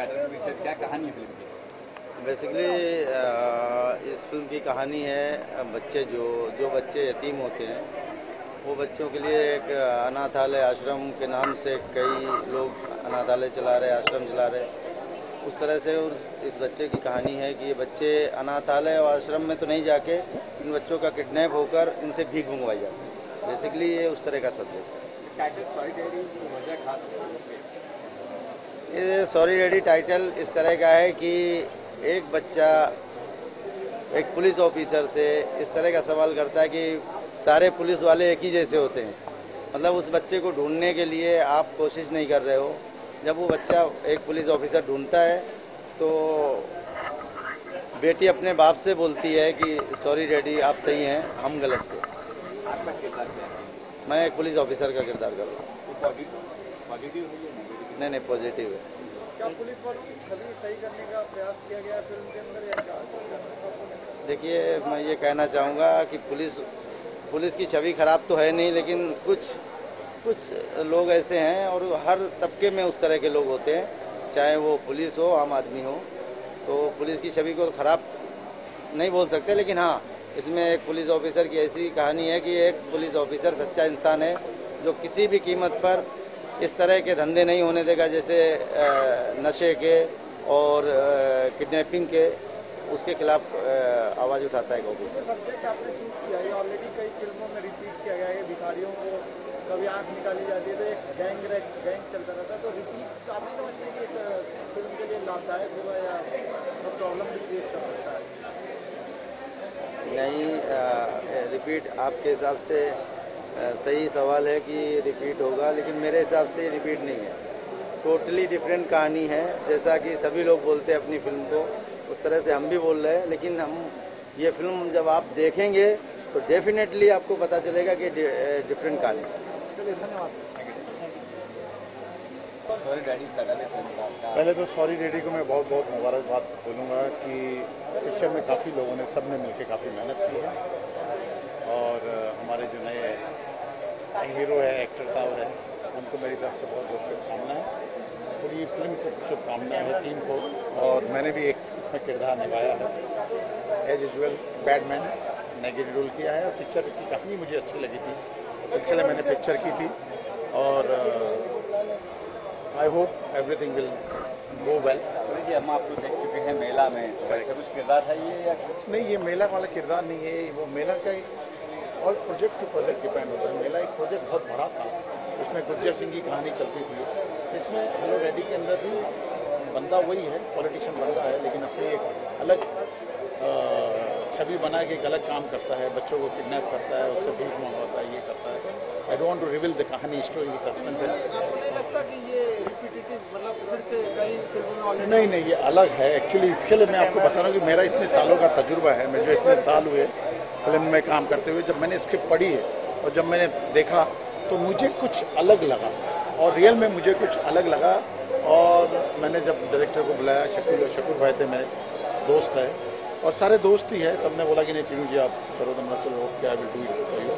Title के पीछे क्या कहानी है फिल्म की? बेसिकली इस फिल्म की कहानी है बच्चे जो बच्चे यतीम होते हैं वो बच्चों के लिए एक अनाथालय आश्रम के नाम से कई लोग अनाथालय चला रहे, आश्रम चला रहे। उस तरह से इस बच्चे की कहानी है कि ये बच्चे अनाथालय और आश्रम में तो नहीं जाके इन बच्चों का किडनैप होकर इनसे भीख मंगवाई जाती है। बेसिकली ये उस तरह का सब्जेक्ट है। टाइटल सॉरी डैडी की वजह खास ये सॉरी डैडी टाइटल इस तरह का है कि एक बच्चा एक पुलिस ऑफिसर से इस तरह का सवाल करता है कि सारे पुलिस वाले एक ही जैसे होते हैं। मतलब उस बच्चे को ढूंढने के लिए आप कोशिश नहीं कर रहे हो। जब वो बच्चा एक पुलिस ऑफिसर ढूंढता है तो बेटी अपने बाप से बोलती है कि सॉरी डैडी आप सही हैं, हम गलत थे। आपका किरदार क्या है? मैं एक पुलिस ऑफिसर का किरदार कर रहा हूँ। पॉजिटिव है या नेगेटिव? नहीं, पॉजिटिव है। क्या पुलिस वालों की छवि सही करने का प्रयास किया गया फिल्म के अंदर या क्या? देखिए, मैं ये कहना चाहूँगा कि पुलिस की छवि खराब तो है नहीं, लेकिन कुछ लोग ऐसे हैं और हर तबके में उस तरह के लोग होते हैं, चाहे वो पुलिस हो, आम आदमी हो। तो पुलिस की छवि को खराब नहीं बोल सकते, लेकिन हाँ, इसमें एक पुलिस ऑफिसर की ऐसी कहानी है कि एक पुलिस ऑफिसर सच्चा इंसान है जो किसी भी कीमत पर इस तरह के धंधे नहीं होने देगा, जैसे नशे के और किडनैपिंग के। उसके खिलाफ आवाज़ उठाता है एक ऑफिसर। सब्जेक्ट आपने चूज किया है, ऑलरेडी कई फिल्मों में रिपीट किया गया है। भिखारियों को कभी आँख निकाली जाती है तो एक गैंग चलता रहता है, तो रिपीट आप नहीं समझते कि एक फिल्म के लिए लाभदायक होगा या प्रॉब्लम भी क्रिएट कर सकता है? नहीं, रिपीट आपके हिसाब से सही सवाल है कि रिपीट होगा, लेकिन मेरे हिसाब से रिपीट नहीं है। टोटली डिफरेंट कहानी है। जैसा कि सभी लोग बोलते हैं अपनी फिल्म को, उस तरह से हम भी बोल रहे हैं। लेकिन हम ये फिल्म जब आप देखेंगे तो डेफिनेटली आपको पता चलेगा कि डिफरेंट कहानी है। चलिए, धन्यवाद। सॉरी डैडी टाइटल है फिल्म का। पहले तो सॉरी डैडी को मैं बहुत बहुत मुबारकबाद बोलूँगा कि पिक्चर में काफ़ी लोगों ने सब ने मिलकर काफ़ी मेहनत की है। और हमारे जो नए हीरो है, एक्टर साहब है, उनको मेरी तरफ से बहुत बहुत शुभकामनाएं। पूरी फिल्म को शुभकामनाएं है, टीम को। और मैंने भी एक इसमें किरदार निभाया है, as usual badman, negative role किया है। और पिक्चर की कहानी मुझे अच्छी लगी थी, इसके लिए मैंने पिक्चर की थी। और I hope everything will go well. हम आपको देख चुके हैं मेला में, वैसे कुछ किरदार है ये या कुछ? नहीं, ये मेला वाला किरदार नहीं है। वो मेला का और प्रोजेक्ट टू प्रोजेक्ट डिपेंड होता है। मेला एक प्रोजेक्ट बहुत बड़ा था, उसमें गुर्जर सिंह की कहानी चलती थी। इसमें हेलो डैडी के अंदर भी बंदा वही है, पॉलिटिशियन बंदा है, लेकिन अपनी एक अलग छवि बना के एक अलग काम करता है। बच्चों को किडनैप करता है, उससे भीख मंगवाता है, ये करता है। I don't want to reveal the कहानी, स्टोरी, सस्पेंस है। आपको नहीं लगता कि ये रिपीटेटिव, मतलब फिर से कई फिल्मों में ऑलरेडी? नहीं नहीं, ये अलग है एक्चुअली। इसके लिए मैं आपको बता रहा हूँ कि मेरा इतने सालों का तजुर्बा है। मुझे इतने साल हुए फिल्म में काम करते हुए। जब मैंने स्क्रिप्ट पढ़ी है और जब मैंने देखा तो मुझे कुछ अलग लगा, और रियल में मुझे कुछ अलग लगा। और मैंने जब डायरेक्टर को बुलाया, शकुर भाई थे, मेरे दोस्त है और सारे दोस्त ही है, सबने बोला कि नहीं टीनू जी आप करो, तो मैं चलो क्या will do it for you.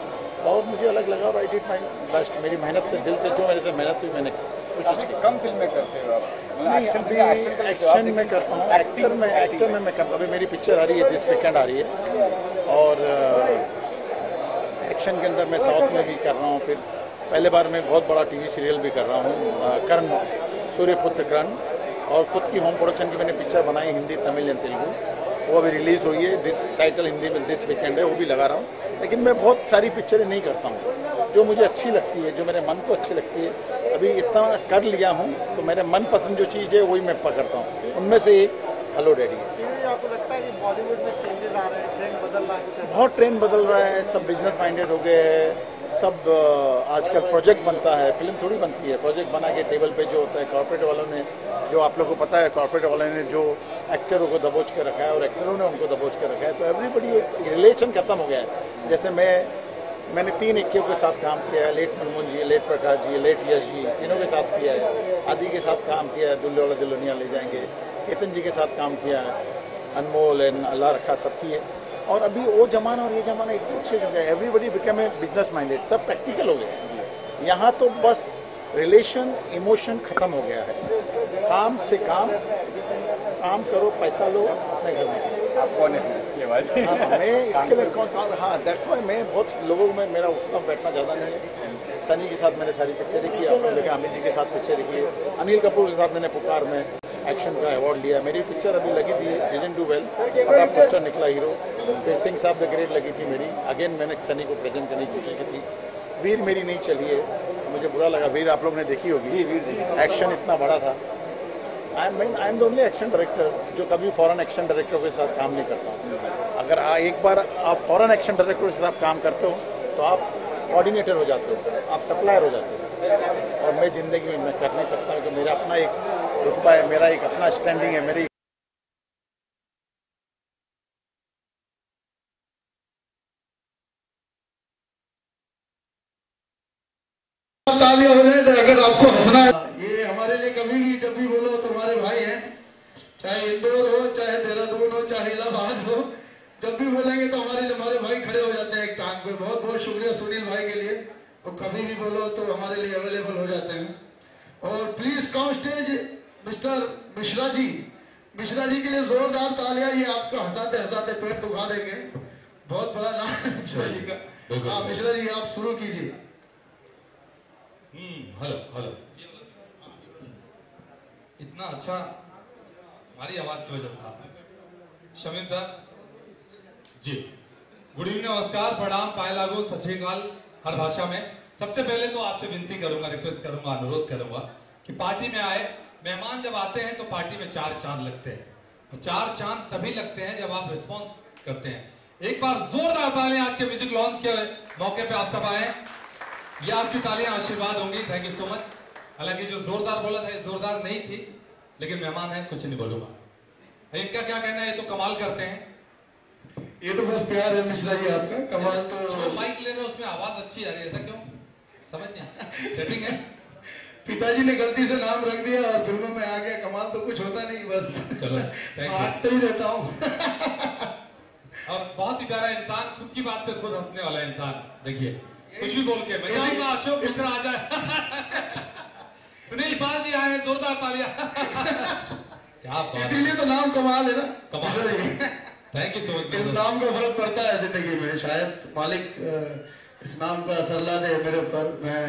और मुझे अलग लगा और आई डिड माय बेस्ट। मेरी मेहनत से, दिल से जो मेरे से मेहनत हुई, मैंने कोशिश की। कम फिल्में करते हो आप? एक्शन में करता हूँ, एक्टर में मैं करता हूँ। अभी मेरी पिक्चर आ रही है, दिस वीकेंड आ रही है। और एक्शन के अंदर मैं साउथ में भी कर रहा हूँ। फिर पहले बार मैं बहुत बड़ा टीवी सीरियल भी कर रहा हूँ, कर्ण, सूर्यपुत्र कर्ण। और खुद की होम प्रोडक्शन की मैंने पिक्चर बनाई, हिंदी, तमिल एंड तेलुगु। वो अभी रिलीज़ हुई है। दिस टाइटल हिंदी में दिस वीकेंड है, वो भी लगा रहा हूँ। लेकिन मैं बहुत सारी पिक्चरें नहीं करता हूँ, जो मुझे अच्छी लगती है, जो मेरे मन को अच्छी लगती है। अभी इतना कर लिया हूँ तो मेरे मनपसंद जो चीज़ है वही मैं पकड़ता हूँ। उनमें से एक हेलो डैडी है। आपको लगता है कि बॉलीवुड में चेंजेस आ रहे हैं, ट्रेंड बदल रहा है? बहुत ट्रेंड बदल रहा है, सब बिजनेस माइंडेड हो गए हैं। सब आजकल प्रोजेक्ट बनता है, फिल्म थोड़ी बनती है। प्रोजेक्ट बना के टेबल पे जो होता है, कॉर्पोरेट वालों ने, जो आप लोगों को पता है, कॉर्पोरेट वालों ने जो एक्टरों को दबोच के रखा है और एक्टरों ने उनको दबोच के रखा है, तो एवरीबडी रिलेशन खत्म हो गया है। जैसे मैंने 3 एक्टरों के साथ काम किया है, लेट मनमोहन जी, लेट प्रकाश जी, लेट यश जी, तीनों के साथ किया है। आदि के साथ काम किया है, दुल्ले वाला दुल्हनिया ले जाएंगे। केतन जी के साथ काम किया है, अनमोल एंड अल्लाह रखा, सब किए। और अभी वो जमाना और ये जमाना एकदम चेंज हो गया। Everybody become a business minded, सब प्रैक्टिकल हो गए। यहाँ तो बस रिलेशन इमोशन खत्म हो गया है। काम से काम करो, पैसा लो, अपने घर में। आप कौन है इसके बाद? हाँ, मैं इसके लिए हाँ, दैट्स वाई मैं बहुत लोगों में मेरा उठना बैठना ज़्यादा नहीं है। सनी के साथ मैंने सारी पिक्चरें की, अपने अमित जी के साथ पिक्चरें की, अनिल कपूर के साथ मैंने पुकार में एक्शन का अवार्ड लिया। मेरी पिक्चर अभी लगी थी डिडंट डू वेल, बड़ा पोस्टर निकला हीरो। सिंह साहब द ग्रेट लगी थी मेरी, अगेन मैंने सनी को प्रेजेंट करने की कोशिश की थी। वीर मेरी नहीं चली है, मुझे बुरा लगा। वीर आप लोग ने देखी होगी, एक्शन इतना बड़ा था। I am the only action director जो कभी फॉरेन एक्शन डायरेक्टर के साथ काम नहीं करता। अगर एक बार आप फॉरेन एक्शन डायरेक्टर के साथ काम करते हो तो आप कोऑर्डिनेटर हो जाते हो, आप सप्लायर हो जाते हो। और मैं ज़िंदगी में मैं कर नहीं सकता कि मेरा अपना एक रुतबा है, मेरा एक अपना स्टैंडिंग है, मेरी तालियां हो जाए। अगर आपको हंसना है, ये हमारे लिए कभी भी जब भी बोलो तो हमारे भाई हैं, चाहे इंदौर हो, चाहे देहरादून हो, चाहे इलाहाबाद हो, जब भी बोलेंगे तो हमारे लिए हमारे भाई खड़े हो जाते हैं एक टांग पे। बहुत बहुत शुक्रिया सुनील भाई के लिए, और कभी भी बोलो तो हमारे लिए अवेलेबल हो जाते हैं। और please come stage mister Mishra ji, Mishra ji के लिए जोरदार तालियां। ये आपको हंसाते हंसाते पेट दुखा देंगे, बहुत बड़ा नाम है मिश्रा जी का। हाँ मिश्रा जी आप शुरू कीजिए। Hello hello. इतना अच्छा हमारी आवाज की वजह से था। शमीम साहब जी, गुड इवनिंग, नमस्कार, प्रणाम, पाए लागू, सत श्री अकाल हर भाषा में। सबसे पहले तो आपसे विनती करूंगा, रिक्वेस्ट करूंगा, अनुरोध करूंगा कि पार्टी में आए मेहमान जब आते हैं तो पार्टी में 4 चांद लगते हैं, और 4 चांद तभी लगते हैं जब आप रिस्पॉन्स करते हैं। एक बार जोरदार तालियां आज के म्यूजिक लॉन्च के मौके पे आप सब आए, ये आपकी तालियां आशीर्वाद होंगी। Thank you so much. हालांकि जो जोरदार बोला था जोरदार नहीं थी, लेकिन मेहमान है, कुछ नहीं बोलूंगा। इनका क्या कहना है, ये तो कमाल करते हैं। ये तो बस प्यार है मिश्रा जी आपका, कमाल तो। जो माइक ले रहे हो उसमें आवाज अच्छी आ रही है, ऐसा क्यों? समझ नहीं, सेटिंग है। पिताजी ने गलती से नाम रख दिया और फिल्मों में आ गया, कमाल तो कुछ होता नहीं, बस चलो हाथ ही रहता हूँ। और बहुत ही प्यारा इंसान, खुद की बात पे खुद हंसने वाला इंसान। देखिए कुछ भी बोल के मैं जाऊंगा, अशोक मिश्रा आ जाए, सुनील पाल जी आए हैं, जोरदार तालियां। क्या बात, इसीलिए तो नाम कमाल है ना, कमाल। Thank you so much. इस नाम का फर्क पड़ता है जिंदगी में, शायद मालिक इस नाम का असर ला दे मेरे ऊपर। मैं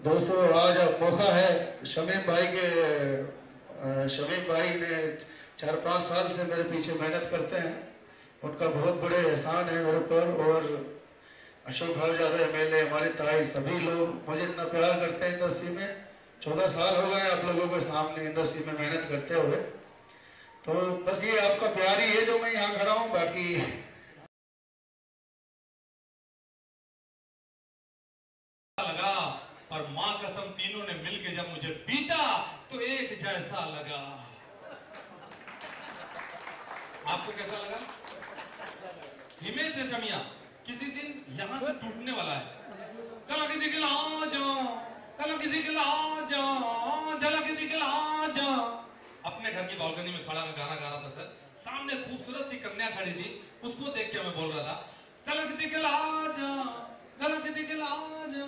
दोस्तों आज मौका है, शमीम भाई ने 4-5 साल से मेरे पीछे मेहनत करते हैं, उनका बहुत बड़े एहसान है मेरे ऊपर। और अशोक भाई यादव MLA, हमारे ताई, सभी लोग मुझे इतना प्यार करते हैं इंडस्ट्री में। 14 साल हो गए आप लोगों के सामने इंडस्ट्री में मेहनत करते हुए, तो बस ये आपका प्यार ही है जो मैं यहाँ खड़ा हूँ। बाकी लगा, और माँ कसम तीनों ने मिलके जब मुझे पीटा तो एक जैसा लगा। आपको कैसा लगा? हिमेश रेशमिया किसी दिन यहाँ से टूटने वाला है। चलो किसी के ला जाओ, चलो किसी के ला जाओ, चलो किसी के ला जाओ। अपने घर की बालकनी में खड़ा मैं गाना गा रहा था सर, सामने खूबसूरत सी कन्या खड़ी थी, उसको देख के मैं बोल रहा था, चलो किसी के ला जाओ, चलो किसी के ला जाओ,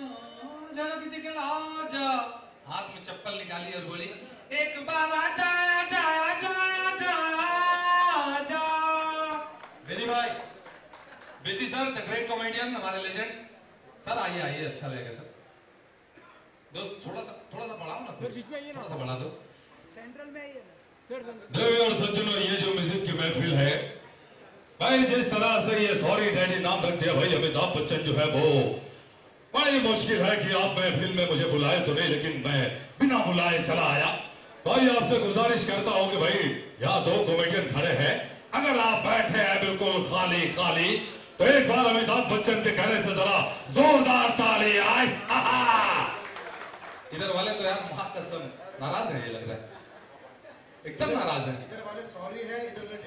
चलो किसी के ला जाओ। हाथ में चप्पल निकाली और बोली, एक बार आजा आजा आजा आजा आजा। बेदी भाई, Bedi sir the great comedian, हमारे लेजेंड सर, आइए आइए, अच्छा लगेगा सर। दोस्त थोड़ा सा बढ़ाओ ना सर, थोड़ा सा बढ़ा दो सेंट्रल में। आइए सर। और सज्जनों, ये जो म्यूजिक की महफिल है भाई, जिस तरह से ये सॉरी डैडी नाम रख दिया भाई अमिताभ बच्चन जो है, वो बड़ी मुश्किल है कि आप महफिल में मुझे बुलाए तो नहीं, लेकिन मैं बिना बुलाए चला आया। भाई आपसे गुजारिश करता हूँ कि भाई यहाँ 2 कॉमेडियन खड़े हैं, अगर आप बैठे हैं बिल्कुल खाली खाली, तो एक बार अमिताभ बच्चन के कहने से जरा जोरदार ताली आए। इधर वाले तो यार माँ कसम नाराज है, ये लग रहा है एकदम नाराज है। इधर वाले सॉरी है, इधर वाले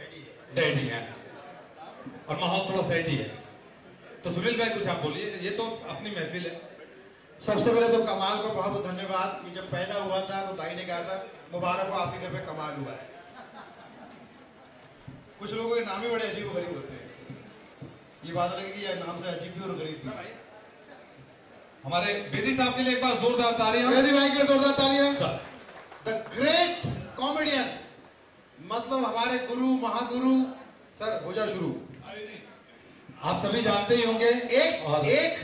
डैडी है, और माहौल थोड़ा सैडी है। तो सुनील भाई कुछ आप बोलिए, ये तो अपनी महफिल है। सबसे पहले तो कमाल को बहुत बहुत धन्यवाद। ये जब पैदा हुआ था तो दाई ने कहा था मुबारक हो, आपके घर पे कमाल हुआ है। कुछ लोगों के नाम ही बड़े अजीब गरीब होते हैं, ये बात लगी कि यह नाम से अजीब भी और गरीब भी। हमारे बेदी साहब के लिए एक बार जोरदार तालियां। बेदी भाई के लिए जोरदार तालियां। सर द ग्रेट कॉमेडियन, मतलब हमारे गुरु महागुरु। सर हो जा शुरू। आप सभी जानते ही होंगे एक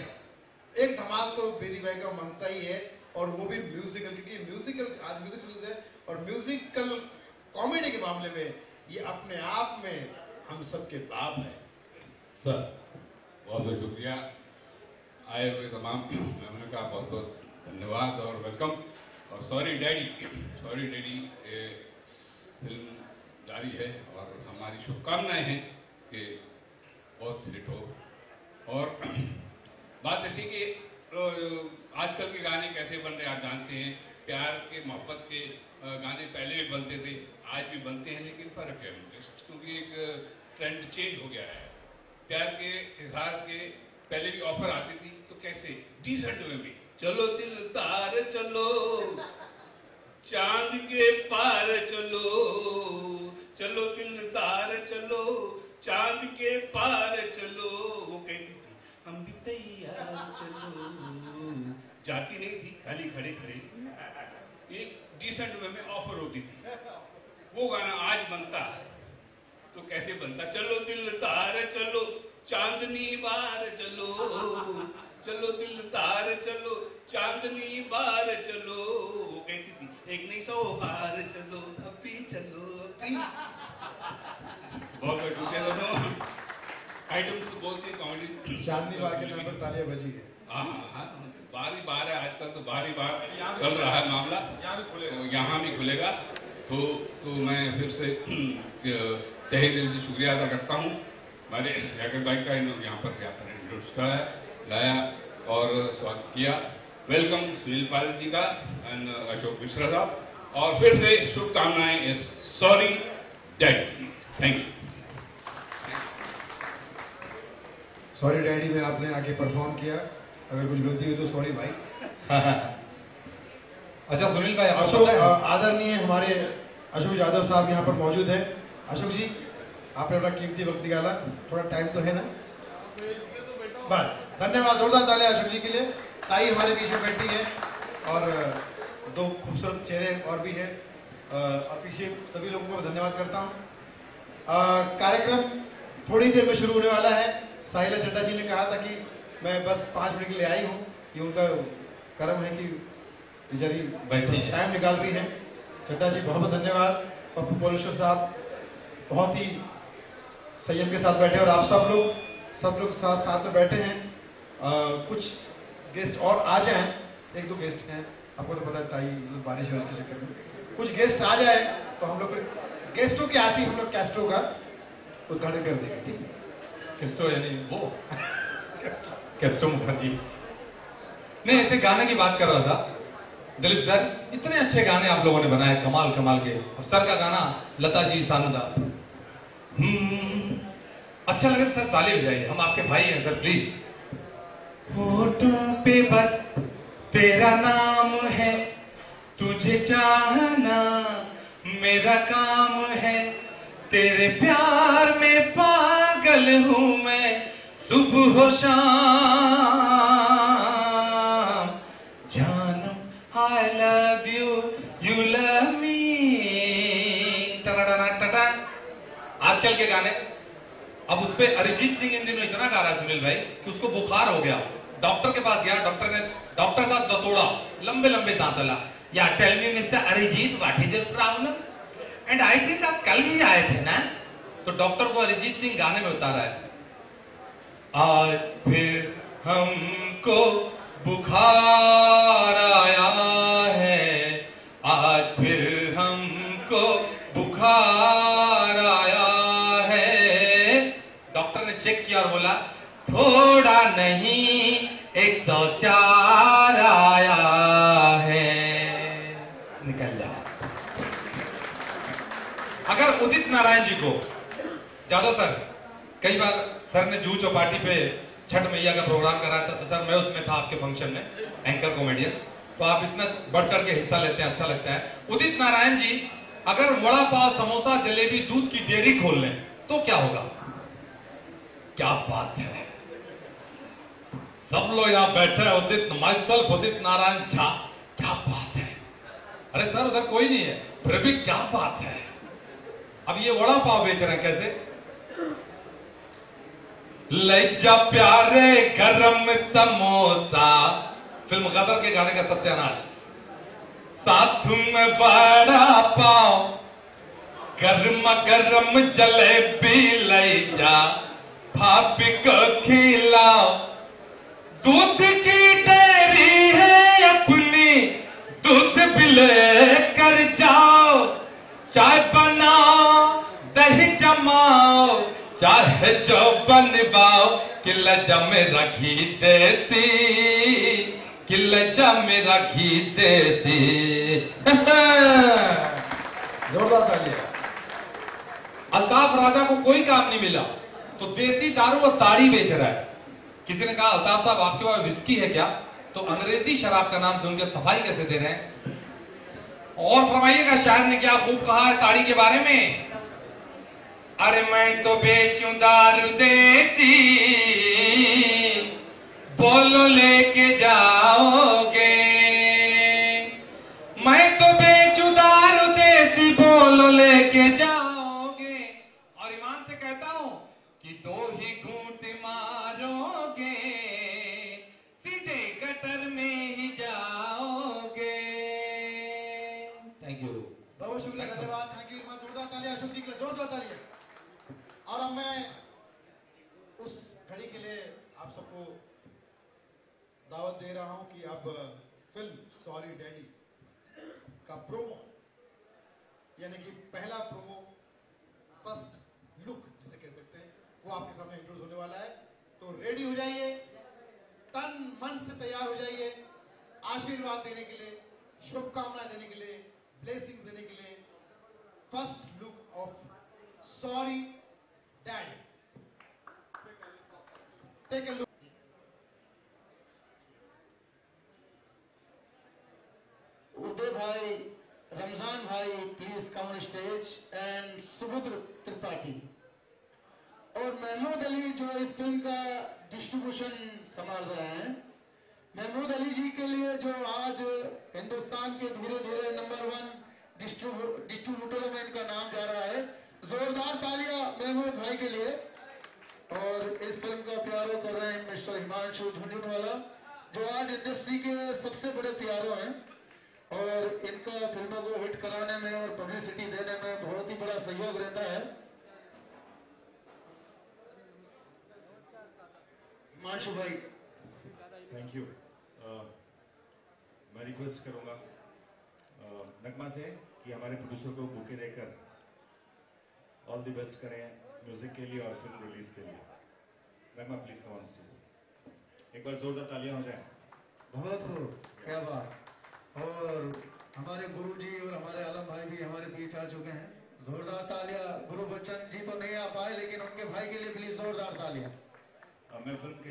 धमाल तो बेदी भाई का मनता ही है, और वो भी म्यूजिकल, क्योंकि म्यूजिकल आज म्यूजिकल है, और म्यूजिकल कॉमेडी के मामले में ये अपने आप में हम सबके बाप है। सर बहुत बहुत शुक्रिया, आए हुए तमाम मेहमानों का बहुत बहुत धन्यवाद और वेलकम। और सॉरी डैडी फिल्म जारी है और हमारी शुभकामनाएं हैं कि बहुत हिट हो। और बात ऐसी कि आजकल के गाने कैसे बन रहे हैं आप जानते हैं, प्यार के मोहब्बत के गाने पहले भी बनते थे, आज भी बनते हैं, लेकिन फ़र्क है क्योंकि एक ट्रेंड चेंज हो गया है। प्यार के इजहार के पहले भी ऑफर आती थी, तो कैसे डिसेंट वे में चलो दिल तार चलो चांद के पार चलो, चलो दिल तार चलो चांद के पार चलो, वो कहती थी हम भी तैयार चलो, जाती नहीं थी खाली खड़े खड़े, एक डिसेंट वे में ऑफर होती थी। वो गाना आज बनता है तो कैसे बनता, चलो दिल तार चलो चांदनी बार चलो, चलो दिल तार चलो चांदनी बार चलो, वो कहती थी एक नहीं 100 बार चलो, अभी चलो अभी। बहुत बहुत शुक्रिया दोनों आइटम्स बहुत सी कॉमेडी। चांदनी बार के नाम पर तालियां बजी है। हाँ बार ही बार है, आजकल तो बार ही बार चल रहा है मामला, यहाँ भी खुलेगा। तो मैं फिर से तहे दिल से शुक्रिया अदा करता हूँ हमारे यागर भाई का, यहाँ पर लाया और स्वागत किया। वेलकम सुनील पाल जी का एंड अशोक मिश्रा साहब, और फिर से शुभकामनाएं इस sorry daddy. Thank you. Sorry daddy में आपने आके परफॉर्म किया, अगर कुछ गलती हुई तो सॉरी भाई। अच्छा सुनील भाई, अशोक आदरणीय हमारे अशोक यादव साहब यहाँ पर मौजूद है। अशोक जी आपने अपना कीमती वक्त निकाला, थोड़ा टाइम तो है ना? बस धन्यवाद, जोरदार तालियां अशोक जी के लिए। ताई हमारे बीच में बैठी है और दो खूबसूरत चेहरे और भी है, और पीछे सभी लोगों को धन्यवाद करता हूँ। कार्यक्रम थोड़ी देर में शुरू होने वाला है। साहिला चड्डा जी ने कहा था कि मैं बस 5 मिनट के लिए आई हूँ, कि उनका कर्म है कि बेचारी टाइम निकाल रही है। चड्डा जी बहुत बहुत धन्यवाद। पप्पू पोलेश्वर साहब बहुत ही संयम के साथ बैठे, और आप सब लोग साथ में बैठे हैं। कुछ गेस्ट और आ जाएं, 1-2 गेस्ट हैं, आपको तो पता है ताई बारिश के चक्कर में कुछ गेस्ट आ जाए तो हम लोग गेस्टों की आती हम लोग कैस्ट्रो का उद्घाटन कर देंगे, ठीक है? कैस्ट्रो यानी वो कैस्ट्रो मुखर्जी नहीं, ऐसे गाने की बात कर रहा था। दिलीप सर, इतने अच्छे गाने आप लोगों ने बनाए, कमाल कमाल के। और सर का गाना लता जी सानुदा, अच्छा लगे तो सर ताली बजाइए, हम आपके भाई हैं सर, प्लीज। होठों पे बस तेरा नाम है, तुझे चाहना मेरा काम है, तेरे प्यार में पागल हूं मैं, सुबह हो शाम, जानम I love you, you love me। आजकल के गाने, अब उस पे अरिजीत सिंह इन दिनों इतना गा रहा है सुनील भाई कि उसको बुखार हो गया। डॉक्टर के पास गया, डॉक्टर का दतोड़ा, लंबे लंबे दांतला, या tell me mister Arijit what is your problem, and I think आप कल भी आए थे ना। तो डॉक्टर को अरिजीत सिंह गाने में उतारा है, आज फिर हमको बुखार आया है, आज फिर हमको बुखार आया है। डॉक्टर ने चेक किया और बोला थोड़ा नहीं 104 आया है, निकल जा। अगर उदित नारायण जी को जादव सर, कई बार सर ने जूह चौपाटी पे छठ मैया का प्रोग्राम कराया था, तो सर मैं उसमें था आपके फंक्शन में, एंकर कॉमेडियन, तो आप इतना बढ़ चढ़ के हिस्सा लेते हैं, अच्छा लगता है। उदित नारायण जी अगर वड़ा पाव समोसा जलेबी दूध की डेयरी खोल लें तो क्या होगा? क्या बात है, सब लोग यहाँ बैठे हैं, उदित माइसेल्फ उदित नारायण झा। क्या बात है, अरे सर उधर कोई नहीं है, फिर भी क्या बात है। अब ये वड़ा पाव बेच रहे हैं कैसे? ले जा प्यारे गरम समोसा, फिल्म गदर के गाने का सत्यानाश। साथ में बड़ा पाव, गरम गरम जलेबी ले जा, भाभी को खिलाओ। दूध की डेयरी है अपनी, दूध भी लेकर जाओ। चाय बनाओ दही जमाओ, चाहे जो बनवाओ। किलजा मेरा घी देसी, किलजा मेरा घी देसी। जोरदार तालियां। अल्ताफ राजा को कोई काम नहीं मिला तो देसी दारू और ताड़ी बेच रहा है। किसी ने कहा अल्ताफ साहब आपके पास विस्की है क्या? तो अंग्रेजी शराब का नाम सुन के सफाई कैसे दे रहे हैं? और फरमाइएगा शायर ने क्या खूब कहा है ताड़ी के बारे में। अरे मैं तो बेचूं दारू देसी, बोलो लेके जाओगे। मैं तो बेचूं दारू देसी, बोलो लेके जाओगे। और ईमान से कहता हूं कि 2 ही घूंट मारोगे, सीधे गटर में ही जाओगे। थैंक यू, बहुत शुक्रिया, धन्यवाद, थैंक यू। जोरदार तालियां अशोक जी के लिए, जोरदार तालियां। और अब मैं उस घड़ी के लिए आप सबको दावत दे रहा हूं कि अब फिल्म सॉरी डैडी का प्रोमो, यानी कि पहला प्रोमो, फर्स्ट लुक जिसे कह सकते हैं, वो आपके सामने इंट्रोड्यूस होने वाला है। तो रेडी हो जाइए, तन मन से तैयार हो जाइए आशीर्वाद देने के लिए, शुभकामनाएं देने के लिए, ब्लेसिंग्स देने के लिए। First look of sorry daddy, take a look. Uday bhai, Ramzan bhai, please come on stage, and Subudra Tripathi और महमूद अली जो इस फिल्म का डिस्ट्रीब्यूशन संभाल रहे हैं। महमूद अली जी के लिए जो आज हिंदुस्तान के धीरे धीरे नंबर 1 डिस्ट्रीब्यूटरों में इनका नाम जा रहा है। जोरदार तालियां महमूद भाई के लिए। और इस फिल्म का प्यारो कर रहे हैं मिस्टर हिमांशु झुंझुनवाला, जो आज इंडस्ट्री के सबसे बड़े प्यारो हैं और इनका फिल्मों को हिट कराने में और पब्लिसिटी देने में बहुत ही बड़ा सहयोग रहता है। हिमांशु भाई, थैंक यू। मैं रिक्वेस्ट करूंगा नगमा से कि हमारे प्रोड्यूसर को बुके देकर ऑल द बेस्ट करें म्यूजिक के लिए और फिल्म रिलीज के लिए। नगमा प्लीज कम ऑन स्टेज, एक बार जोरदार तालियां हो जाएं। बहुत खूब, क्या बात। और हमारे गुरुजी और हमारे आलम भाई भी हमारे बीच आ चुके हैं। जोरदार तालियां। गुरु बच्चन जी तो नहीं आ पाए, लेकिन उनके भाई के लिए प्लीज जोरदार तालियां। मैं फिल्म के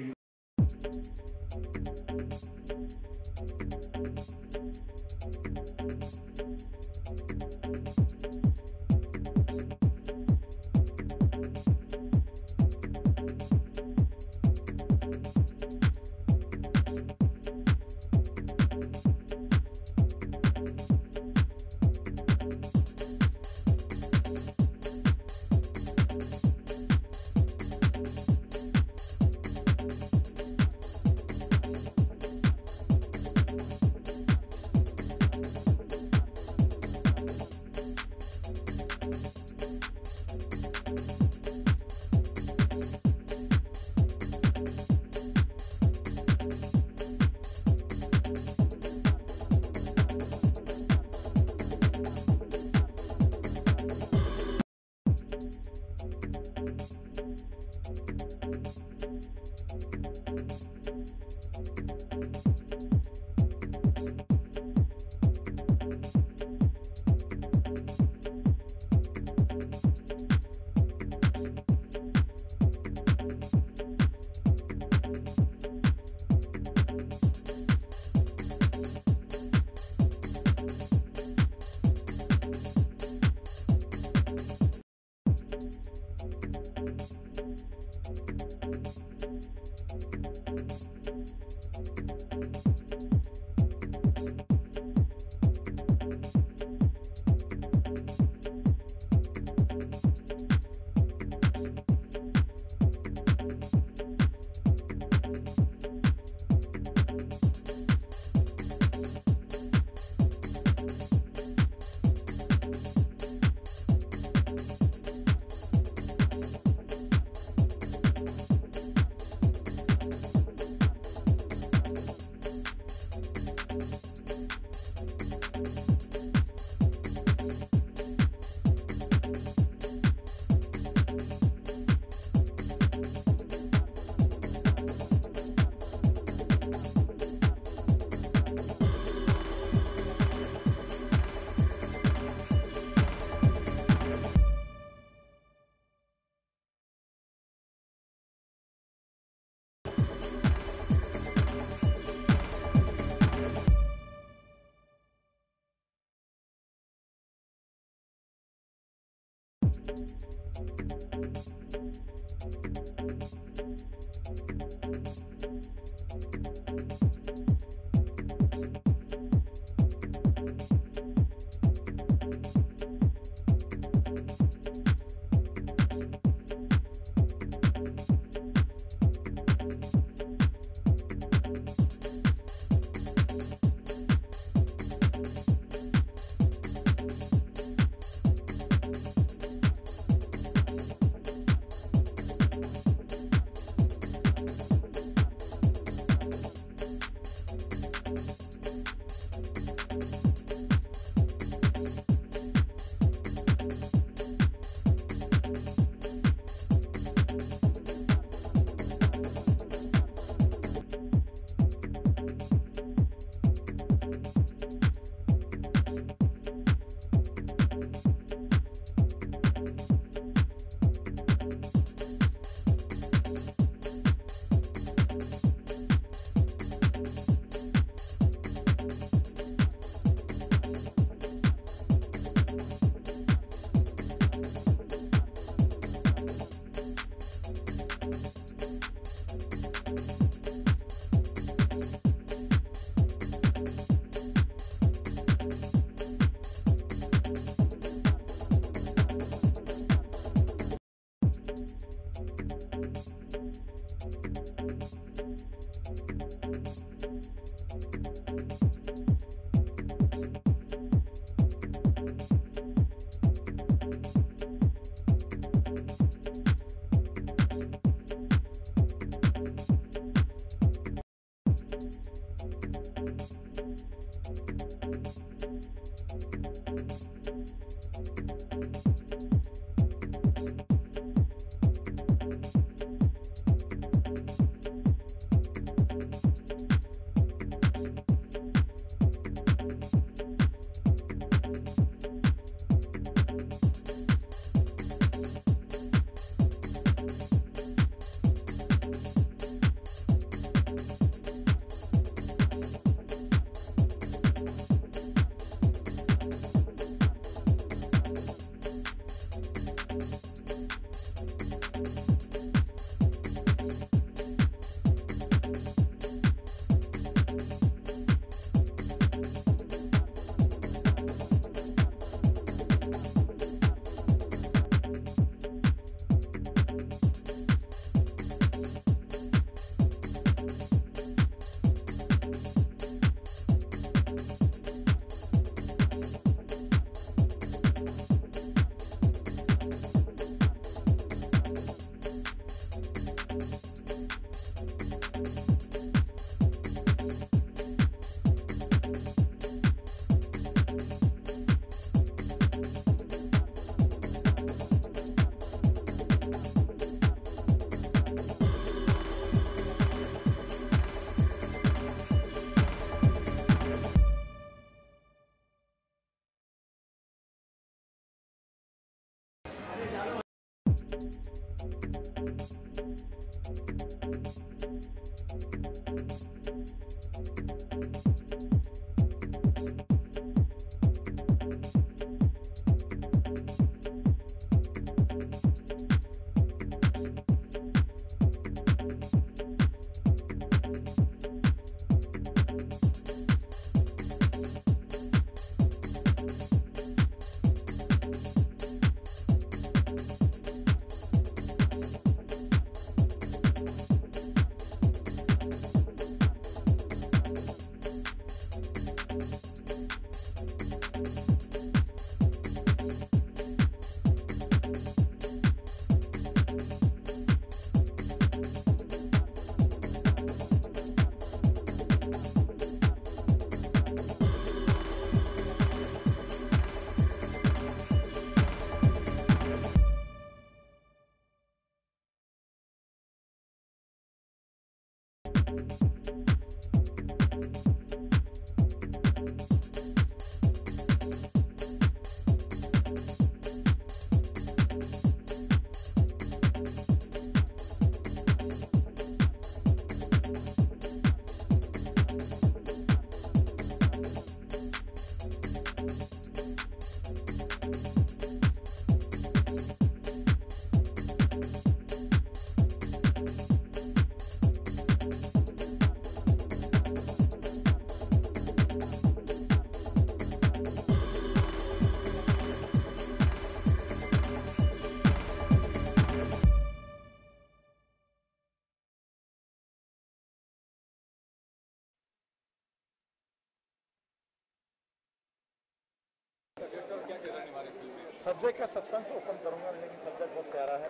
सब्जेक्ट का सस्पेंस ओपन करूंगा, लेकिन सब्जेक्ट बहुत प्यारा है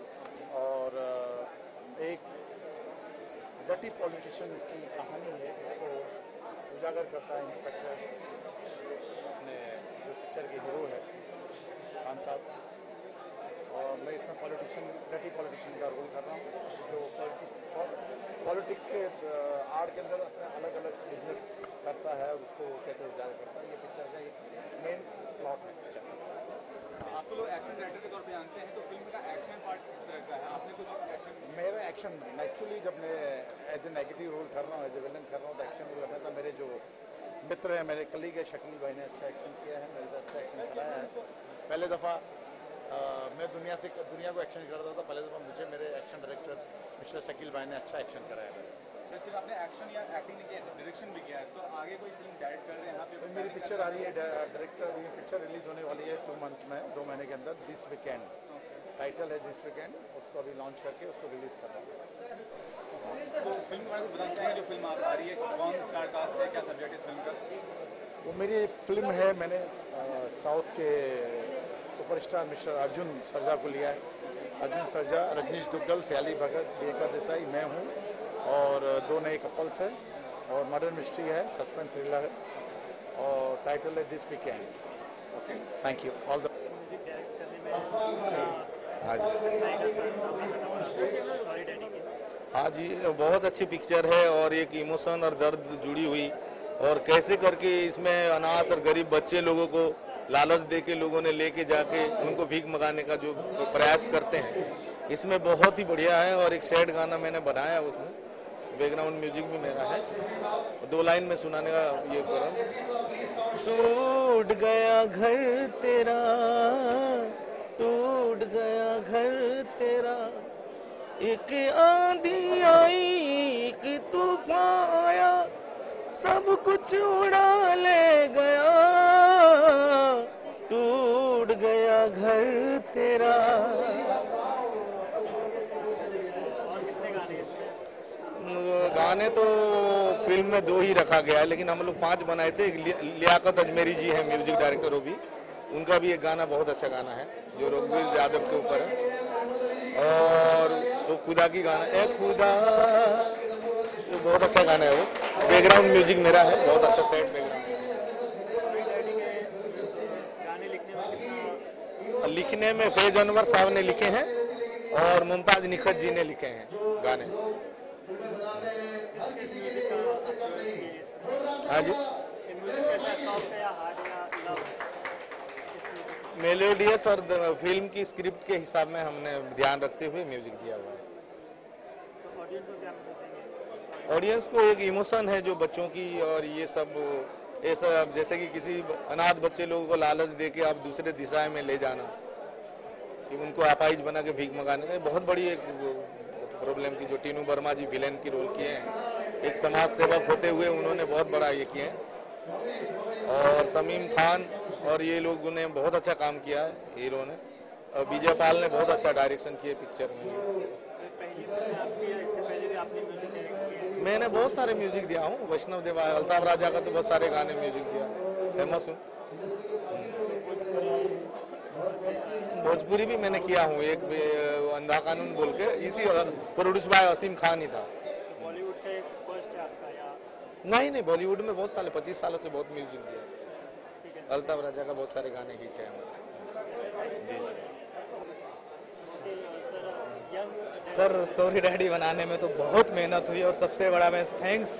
और एक डर्टी पॉलिटिशियन की कहानी है जिसको उजागर करता है इंस्पेक्टर अपने जो पिक्चर के हीरो है खान साहब, और मैं इसमें डर्टी पॉलिटिशियन का रोल कर रहा हूँ जो पॉलिटिक्स के आड़ के अंदर अपने अलग अलग बिजनेस करता है और उसको कैसे उजागर करता है। ये पिक्चर का एक मेन प्लॉट है पिक्चर का। आपको लोग एक्शन डायरेक्टर के तौर पे जानते हैं, तो फिल्म का एक्शन पार्ट किस तरह का है? आपने कुछ एक्शन? मेरा एक्शन एक्चुअली जब मैं एज ए नेगेटिव रोल कर रहा हूँ, एज ए विलन कर रहा हूँ, तो एक्शन रोल करना था। मेरे जो मित्र हैं, मेरे कलीग है शकील भाई ने अच्छा एक्शन किया है, मेरे से अच्छा एक्शन कराया है। पहले दफ़ा मैं दुनिया को एक्शन करता था, पहले दफ़ा मुझे मेरे एक्शन डायरेक्टर मिस्टर शकील भाई ने अच्छा एक्शन कराया है। सर सिर्फ आपने एक्शन या एक्टिंग नहीं किया, डायरेक्शन भी किया है, तो आगे कोई फिल्म डायरेक्ट कर रहे हैं यहाँ पे? तो मेरी पिक्चर आ रही है, डायरेक्टर ये पिक्चर रिलीज होने वाली है 2 मंथ में, 2 महीने के अंदर, दिस वीकेंड टाइटल है दिस वीकेंड, उसको अभी लॉन्च करके उसको रिलीज कर रहा हूँ। तो फिल्म के बारे में बताना चाहेंगे, जो फिल्म आप आ रही है कौन स्टार कास्ट है, क्या सब्जेक्ट है फिल्म का? वो मेरी फिल्म है, मैंने साउथ के सुपरस्टार मिस्टर अर्जुन सरजा को लिया है। अर्जुन सरजा, रजनीश दुग्गल, सयाली भगत, बेका देसाई, मैं हूँ और 2 नए कपल्स हैं और मर्डर मिस्ट्री है, सस्पेंस थ्रिलर है और टाइटल है this weekend. Okay, thank you all the. हाँ जी, बहुत अच्छी पिक्चर है और एक इमोशन और दर्द जुड़ी हुई, और कैसे करके इसमें अनाथ और गरीब बच्चे लोगों को लालच दे के लोगों ने लेके जाके उनको भीख मंगाने का जो प्रयास करते हैं, इसमें बहुत ही बढ़िया है। और एक सैड गाना मैंने बनाया, उसमें बैकग्राउंड म्यूजिक भी मेरा है, 2 लाइन में सुनाने का ये करूँ। टूट गया घर तेरा, टूट गया घर तेरा, एक आंधी आई एक तूफान आया, सब कुछ उड़ा ले गया, टूट गया घर तेरा। गाने तो फिल्म में 2 ही रखा गया है, लेकिन हम लोग 5 बनाए थे। एक लियाकत अजमेरी जी हैं म्यूजिक डायरेक्टर, वो भी, उनका भी एक गाना बहुत अच्छा गाना है जो रघुवीर यादव के ऊपर है, और वो खुदा की गाना है खुदा, तो बहुत अच्छा गाना है वो। बैकग्राउंड म्यूजिक मेरा है, बहुत अच्छा सेट बैकग्राउंड। लिखने में फैज अनवर साहब ने लिखे हैं और मुमताज निखत जी ने लिखे हैं गाने। हाँ जी, मेलोडियस और फिल्म की स्क्रिप्ट के हिसाब में हमने ध्यान रखते हुए म्यूजिक दिया हुआ है। ऑडियंस को एक इमोशन है जो बच्चों की, और ये सब ऐसा जैसे कि किसी अनाथ बच्चे लोगों को लालच दे के आप दूसरे दिशा में ले जाना, कि उनको अपाहिज बना के भीख मंगाने का, बहुत बड़ी एक प्रॉब्लम की, जो टीनू वर्मा जी विलेन की रोल किए हैं, एक समाज सेवक होते हुए उन्होंने बहुत बड़ा ये किए हैं। और समीम खान और ये लोगों ने बहुत अच्छा काम किया है हीरो ने, और विजय पाल ने बहुत अच्छा डायरेक्शन किया पिक्चर में। मैंने बहुत सारे म्यूजिक दिया हूँ, वैष्णव देवा, अल्ताफ राजा का तो बहुत सारे गाने म्यूजिक दिया, फेमस हूँ। भोजपुरी भी मैंने किया हूँ, एक अंधा कानून बोल के, इसी प्रोड्यूस बाय असीम खान ही था। बॉलीवुड का फर्स्ट है आपका या? नहीं, बॉलीवुड में बहुत साल, 25 सालों से बहुत म्यूजिक दिया। अल्ताफ राजा का बहुत सारे गाने हिट है हमारे। सर सॉरी डैडी बनाने में तो बहुत मेहनत हुई, और सबसे बड़ा मैं थैंक्स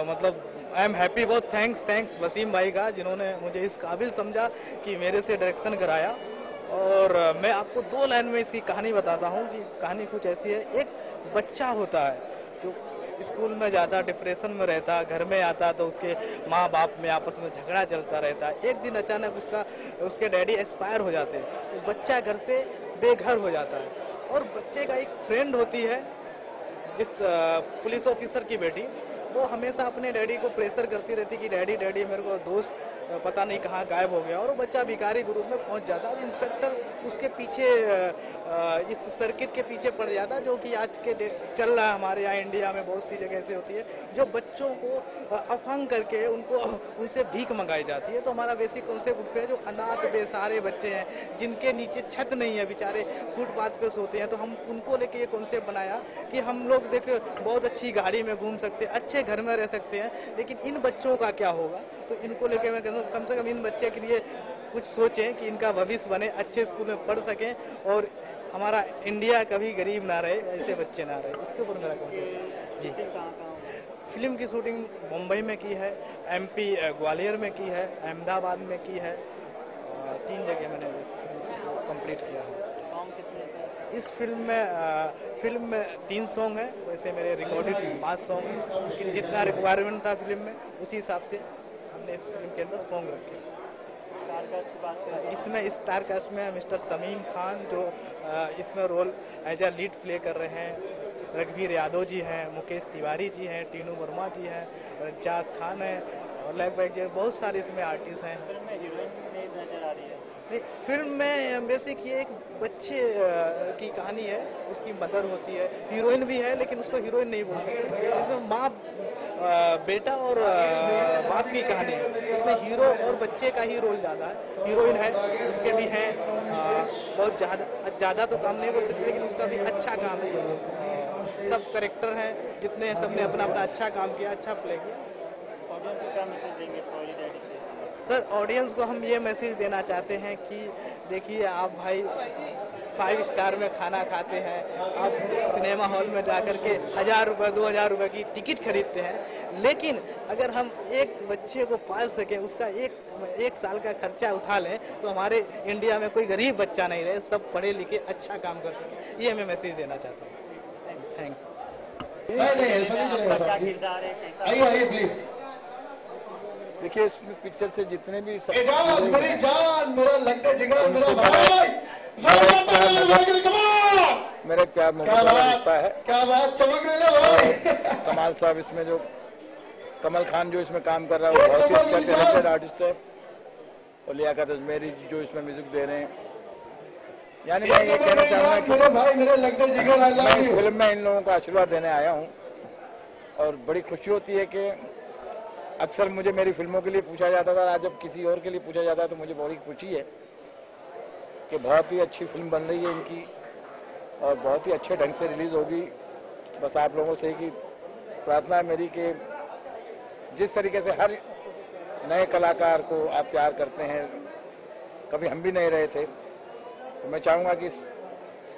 मतलब आई एम हैप्पी, बहुत थैंक्स वसीम भाई का, जिन्होंने मुझे इस काबिल समझा कि मेरे से डायरेक्शन कराया। और मैं आपको 2 लाइन में इसकी कहानी बताता हूँ कि कहानी कुछ ऐसी है। एक बच्चा होता है जो स्कूल में जाता, डिप्रेशन में रहता, घर में आता तो उसके माँ बाप में आपस में झगड़ा चलता रहता। एक दिन अचानक उसके डैडी एक्सपायर हो जाते हैं, तो बच्चा घर से बेघर हो जाता है, और बच्चे का एक फ्रेंड होती है जिस पुलिस ऑफिसर की बेटी, वो हमेशा अपने डैडी को प्रेशर करती रहती कि डैडी डैडी, मेरे को दोस्त पता नहीं कहाँ गायब हो गया, और वो बच्चा भिखारी ग्रुप में पहुंच जाता। अब इंस्पेक्टर उसके पीछे इस सर्किट के पीछे पड़ जाता, जो कि आज के चल रहा है हमारे यहाँ इंडिया में। बहुत सी जगह ऐसे होती है जो बच्चों को अपहंग करके उनसे भीख मंगाई जाती है। तो हमारा बेसिक कॉन्सेप्ट उठ पे है, जो अनाथ बेसहारे बच्चे हैं जिनके नीचे छत नहीं है, बेचारे फुटपाथ पे सोते हैं, तो हम उनको लेके ये कॉन्सेप्ट बनाया कि हम लोग देखो बहुत अच्छी गाड़ी में घूम सकते हैं, अच्छे घर में रह सकते हैं, लेकिन इन बच्चों का क्या होगा। तो इनको लेके मैं कम से कम इन बच्चे के लिए कुछ सोचें कि इनका भविष्य बने, अच्छे स्कूल में पढ़ सकें और हमारा इंडिया कभी गरीब ना रहे, ऐसे बच्चे ना रहे। इसके ऊपर मेरा कॉन्सेप्ट जी। फिल्म की शूटिंग मुंबई में की है, MP ग्वालियर में की है, अहमदाबाद में की है, 3 जगह मैंने कंप्लीट किया है। इस फिल्म में 3 सॉन्ग है, वैसे मेरे रिकॉर्डेड 5 सॉन्ग हैं, लेकिन जितना रिक्वायरमेंट था फिल्म में उसी हिसाब से हमने इस फिल्म के अंदर सॉन्ग रखे। इसमें स्टार कास्ट में मिस्टर समीम खान जो इसमें role as a lead play कर रहे हैं, रघुवीर यादव जी हैं, मुकेश तिवारी जी हैं, टीनू वर्मा जी हैं, रज्जाक खान है और लगभग बहुत सारे इसमें आर्टिस्ट हैं। फिल्म में बेसिक ये एक बच्चे की कहानी है, उसकी मदर होती है, हीरोइन भी है लेकिन उसको हीरोइन नहीं बोल सकते। इसमें माँ बेटा और बाप की कहानी है। इसमें हीरो और बच्चे का ही रोल ज़्यादा है, हीरोइन है उसके भी हैं, बहुत ज़्यादा तो काम नहीं बोल सकते लेकिन उसका भी अच्छा काम है। सब कैरेक्टर हैं जितने, सबने अपना अपना अच्छा काम किया, अच्छा प्ले किया। ऑडियंस को क्या मैसेज देंगे सॉरी डैडी से? सर ऑडियंस को हम ये मैसेज देना चाहते हैं कि देखिए आप भाई 5 स्टार में खाना खाते हैं, आप सिनेमा हॉल में जाकर के 1000 रुपये 2000 रुपये की टिकट खरीदते हैं, लेकिन अगर हम एक बच्चे को पाल सकें, उसका एक साल का खर्चा उठा लें, तो हमारे इंडिया में कोई गरीब बच्चा नहीं रहे, सब पढ़े लिखे अच्छा काम कर सकें। ये मैं मैसेज देना चाहता हूँ। थैंक्स। आइए प्लीज। देखिए इस पिक्चर से जितने भी मेरी जान, मेरा लंका जिगर, मेरा प्यार मोहब्बत का रिश्ता है। क्या बात, चमक रहे भाई। कमाल साहब इसमें जो कमल खान जो इसमें काम कर रहा है वो बहुत ही अच्छा टैलेंटेड आर्टिस्ट है, और लियाकत अजमेरी जो इसमें म्यूजिक दे रहे हैं। यानी मैं ये कहना चाहूँगा कि मैं फिल्म में इन लोगों का आशीर्वाद देने आया हूँ, और बड़ी खुशी होती है कि अक्सर मुझे मेरी फिल्मों के लिए पूछा जाता था, आज जब किसी और के लिए पूछा जाता है तो मुझे बड़ी खुशी है कि बहुत ही अच्छी फिल्म बन रही है इनकी, और बहुत ही अच्छे ढंग से रिलीज़ होगी। बस आप लोगों से की प्रार्थना है मेरी कि जिस तरीके से हर नए कलाकार को आप प्यार करते हैं, कभी हम भी नहीं रहे थे, तो मैं चाहूँगा कि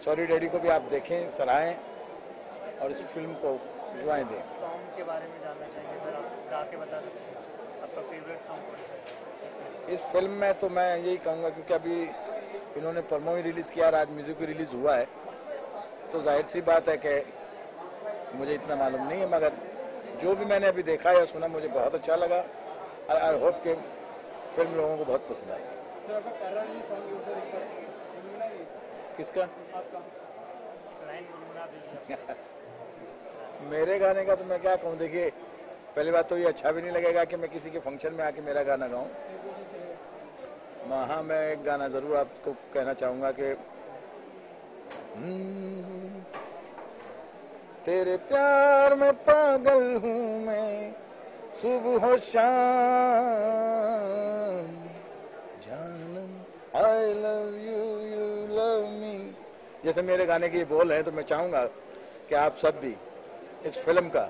सॉरी डैडी को भी आप देखें, सराहें और इस फिल्म को दुआएं दें। सॉन्ग के बारे में जानना चाहेंगे सर, आप गा के बता सकते हैं आपका फेवरेट सॉन्ग कौन सा है? इस फिल्म में तो मैं यही कहूँगा, क्योंकि अभी इन्होंने प्रोमो ही रिलीज़ किया और आज म्यूज़िक भी रिलीज़ हुआ है, तो जाहिर सी बात है कि मुझे इतना मालूम नहीं है, मगर जो भी मैंने अभी देखा है सुना मुझे बहुत अच्छा लगा, और आई होप कि फिल्म लोगों को बहुत पसंद आएगी। किसका? मेरे गाने का तो मैं क्या कहूँ, देखिए पहली बात तो ये अच्छा भी नहीं लगेगा कि मैं किसी के फंक्शन में आके मेरा गाना गाऊँ। हाँ, मैं एक गाना ज़रूर आपको कहना चाहूँगा कि तेरे प्यार में पागल हूँ मैं सुबह हो शाम, जानम I love you you love me, जैसे मेरे गाने के बोल हैं। तो मैं चाहूँगा कि आप सब भी इस फिल्म का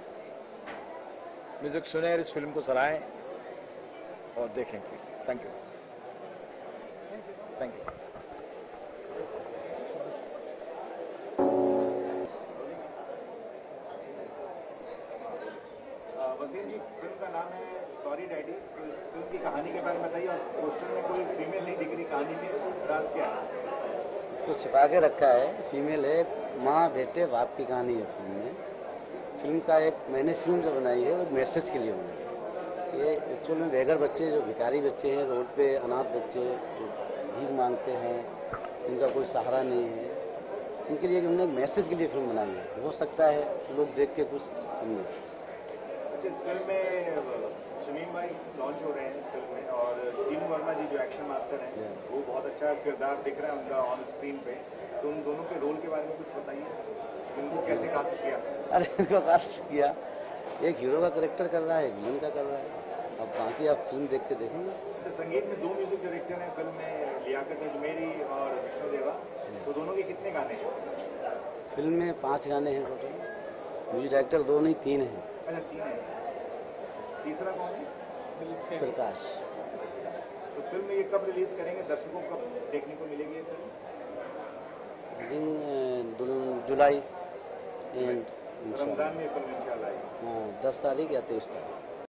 म्यूजिक सुने और इस फिल्म को सराहें और देखें please. Thank you, thank you. Wasim ji, film का नाम है सॉरी डैडी, तो इस फिल्म की कहानी के बारे में बताइए, और पोस्टर में कोई फीमेल नहीं दिख रही, कहानी में राज क्या है? उसको छिपा के रखा है, फीमेल है, माँ बेटे बाप की कहानी है फिल्म में। फिल्म का मैंने फिल्म जो बनाई है वो मैसेज के लिए बनाई है। ये एक्चुअल में बेघर बच्चे, जो भिखारी बच्चे हैं, रोड पे अनाथ बच्चे जो भीख मांगते हैं, जिनका कोई सहारा नहीं है, उनके लिए हमने मैसेज के लिए फिल्म बनाई है। हो सकता है लोग देख के कुछ समझें। अच्छा, इस फिल्म में शमीम भाई लॉन्च हो रहे हैं इस फिल्म में, और टीनू वर्मा जी जो एक्शन मास्टर हैं वो बहुत अच्छा किरदार दिख रहा है उनका ऑन स्क्रीन पे, तो उन दोनों के रोल के बारे में कुछ बताइए, उनको कैसे कास्ट किया? अरे इनको कास्ट किया, एक हीरो का करेक्टर कर रहा है, एक विलन का कर रहा है, अब बाकी आप फिल्म देख के देखेंगे। तो संगीत में 2 म्यूजिक डायरेक्टर हैं फिल्म में, लियाकत अजमेरी और विष्णु देवा, तो दोनों के कितने गाने हैं? फिल्म में 5 गाने हैं टोटल, म्यूजिक डायरेक्टर 2 नहीं 3 हैं। अच्छा 3 है, तीसरा कौन है? प्रकाश। तो फिल्म ये कब रिलीज करेंगे, दर्शकों को कब देखने को मिलेगी ये फिल्म? जुलाई एंड रमजान में फिल्म इंशाल्लाह। हाँ 10 तारीख या 23 तारीख।